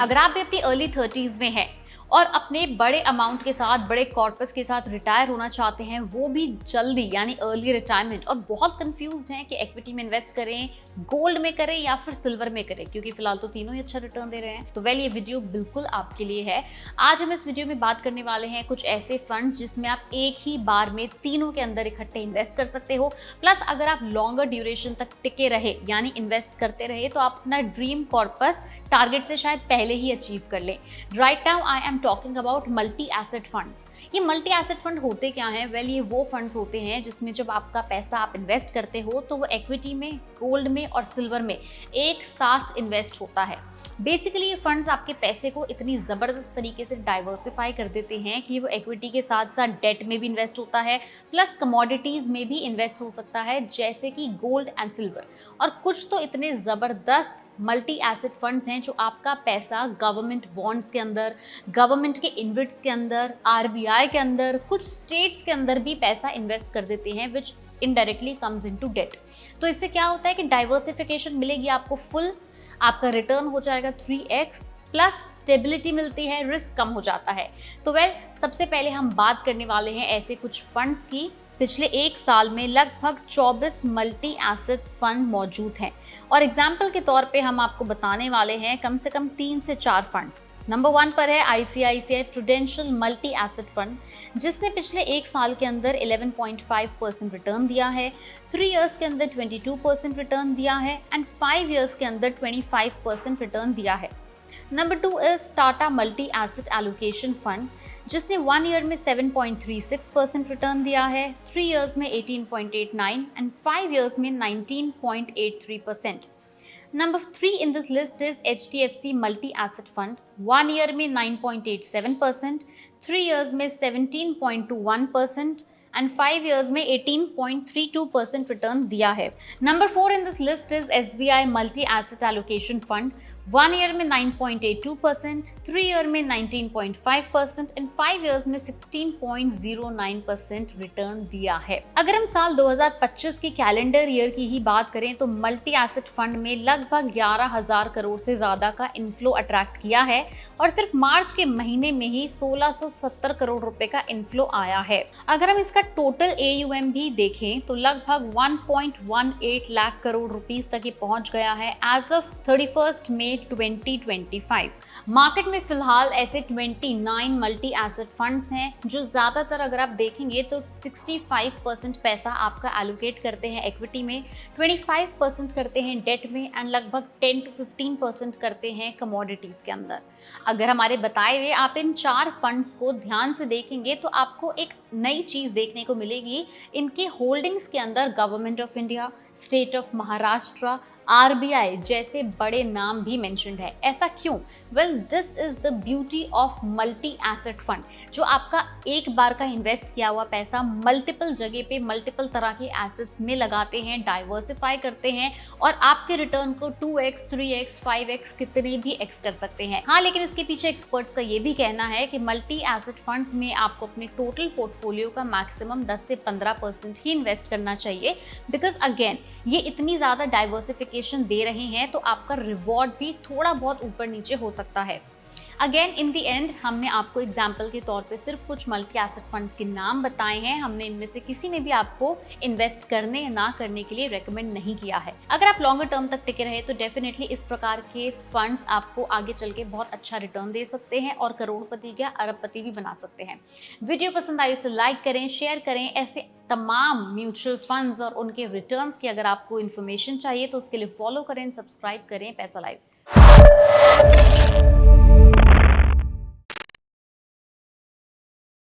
अगर आप भी अपनी अर्ली 30s में हैं और अपने बड़े अमाउंट के साथ, बड़े कॉर्पस के साथ रिटायर होना चाहते हैं, वो भी जल्दी यानी अर्ली रिटायरमेंट, और बहुत कंफ्यूज्ड हैं कि इक्विटी में इन्वेस्ट करें, गोल्ड में करें या फिर सिल्वर में करें, क्योंकि फिलहाल तो तीनों ही अच्छा रिटर्न दे रहे हैं, तो ये वीडियो बिल्कुल आपके लिए है। आज हम इस वीडियो में बात करने वाले हैं कुछ ऐसे फंड जिसमें आप एक ही बार में तीनों के अंदर इकट्ठे इन्वेस्ट कर सकते हो। प्लस अगर आप लॉन्गर ड्यूरेशन तक टिके रहे यानी इन्वेस्ट करते रहे तो आप अपना ड्रीम कॉर्पस टारगेट से शायद पहले ही अचीव कर लें। Right now I am talking about multi asset funds. ये मल्टी एसेट फंड होते क्या हैं? ये वो फंड्स होते हैं जिसमें जब आपका पैसा आप इन्वेस्ट करते हो तो वो इक्विटी में, गोल्ड में और सिल्वर में एक साथ इन्वेस्ट होता है। बेसिकली ये फंड्स आपके पैसे को इतनी ज़बरदस्त तरीके से डाइवर्सिफाई कर देते हैं कि वो इक्विटी के साथ साथ डेट में भी इन्वेस्ट होता है, प्लस कमोडिटीज़ में भी इन्वेस्ट हो सकता है, जैसे कि गोल्ड एंड सिल्वर। और कुछ तो इतने ज़बरदस्त मल्टी एसेट फंड्स हैं जो आपका पैसा गवर्नमेंट बॉन्ड्स के अंदर, गवर्नमेंट के इन्विट्स के अंदर, आरबीआई के अंदर, कुछ स्टेट्स के अंदर भी पैसा इन्वेस्ट कर देते हैं, विच इनडायरेक्टली कम्स इनटू डेट। तो इससे क्या होता है कि डाइवर्सिफिकेशन मिलेगी आपको फुल, आपका रिटर्न हो जाएगा 3x, प्लस स्टेबिलिटी मिलती है, रिस्क कम हो जाता है। तो सबसे पहले हम बात करने वाले हैं ऐसे कुछ फंड्स की। पिछले एक साल में लगभग 24 मल्टी एसेट्स फंड मौजूद हैं, और एग्जाम्पल के तौर पे हम आपको बताने वाले हैं कम से कम 3 से 4 फंड्स। नंबर 1 पर है ICICI prudential multi asset fund, जिसने पिछले एक साल के अंदर 11.5% रिटर्न दिया है, 3 इयर्स के अंदर 22% रिटर्न दिया है एंड 5 इयर्स के अंदर 25% रिटर्न दिया है। Number 2 is Tata multi asset allocation fund, जिसने 1 ईयर में 7.36% रिटर्न दिया है, 3 इयर्स में 18.89 एंड 5 इयर्स में 19.83%। Number 3 in this list is HDFC multi asset fund, 1 year में 9.87%, 3 इयर्स में 17.21% एंड 5 इयर्स में 18.32% रिटर्न दिया है। Number 4 in this list is SBI multi asset allocation fund, 1 year में 9.82%, 3 ईयर में 19.5% एंड 5 इयर्स में 16.09% रिटर्न दिया है। अगर हम साल 2025 की कैलेंडर ईयर की ही बात करें तो मल्टी एसेट फंड में लगभग 11,000 करोड़ से ज़्यादा का इनफ्लो अट्रैक्ट किया है, और सिर्फ मार्च के महीने में ही 1670 करोड़ रुपए का इनफ्लो आया है। अगर हम इसका टोटल AUM भी देखें तो लगभग 1.18 लाख करोड़ रुपीस तक ये पहुंच गया है एज ऑफ 31 मई 2025। मार्केट में फिलहाल ऐसे 29 मल्टी एसेट फंड्स हैं जो ज़्यादातर अगर आप देखेंगे तो 65% पैसा आपका एलोकेट करते हैं इक्विटी में, 25% करते हैं डेट में एंड लगभग 10 to 15% करते हैं कमोडिटीज़ के अंदर। अगर हमारे बताए हुए आप इन 4 फंड्स को ध्यान से देखेंगे तो आपको एक नई चीज़ देखने को मिलेगी। इनके होल्डिंग्स के अंदर government of India, state of Maharashtra, RBI जैसे बड़े नाम भी मेंशन्ड है। ऐसा क्यों? This is the beauty of multi asset fund, जो आपका एक बार का इन्वेस्ट किया हुआ पैसा मल्टीपल जगह पे मल्टीपल तरह के एसेट्स में लगाते हैं, डाइवर्सिफाई करते हैं और आपके रिटर्न को 2x, 3x, 5x कितने भी x कर सकते हैं। हाँ, लेकिन इसके पीछे एक्सपर्ट्स का ये भी कहना है कि मल्टी एसेट फंड्स में आपको अपने टोटल पोर्टफोलियो का मैक्सिमम 10 से 15% ही इन्वेस्ट करना चाहिए, बिकॉज अगेन ये इतनी ज़्यादा डाइवर्सिफिकेशन दे रहे हैं तो आपका रिवॉर्ड भी थोड़ा बहुत ऊपर नीचे हो सकता है। अगेन इन द एंड हमने आपको एग्जाम्पल के तौर पे सिर्फ कुछ मल्टी एसेट फंड के नाम बताए हैं। हमने इनमें से किसी में भी आपको इन्वेस्ट करने या ना करने के लिए रेकमेंड नहीं किया है। अगर आप लॉन्गर टर्म तक टिके रहे तो डेफिनेटली इस प्रकार के फंड्स आपको आगे चल के बहुत अच्छा रिटर्न दे सकते हैं और करोड़पति या अरबपति भी बना सकते हैं। वीडियो पसंद आई तो लाइक करें, शेयर करें। ऐसे तमाम म्यूचुअल फंड्स और उनके रिटर्न्स की अगर आपको इन्फॉर्मेशन चाहिए तो उसके लिए फॉलो करें, सब्सक्राइब करें पैसा लाइव।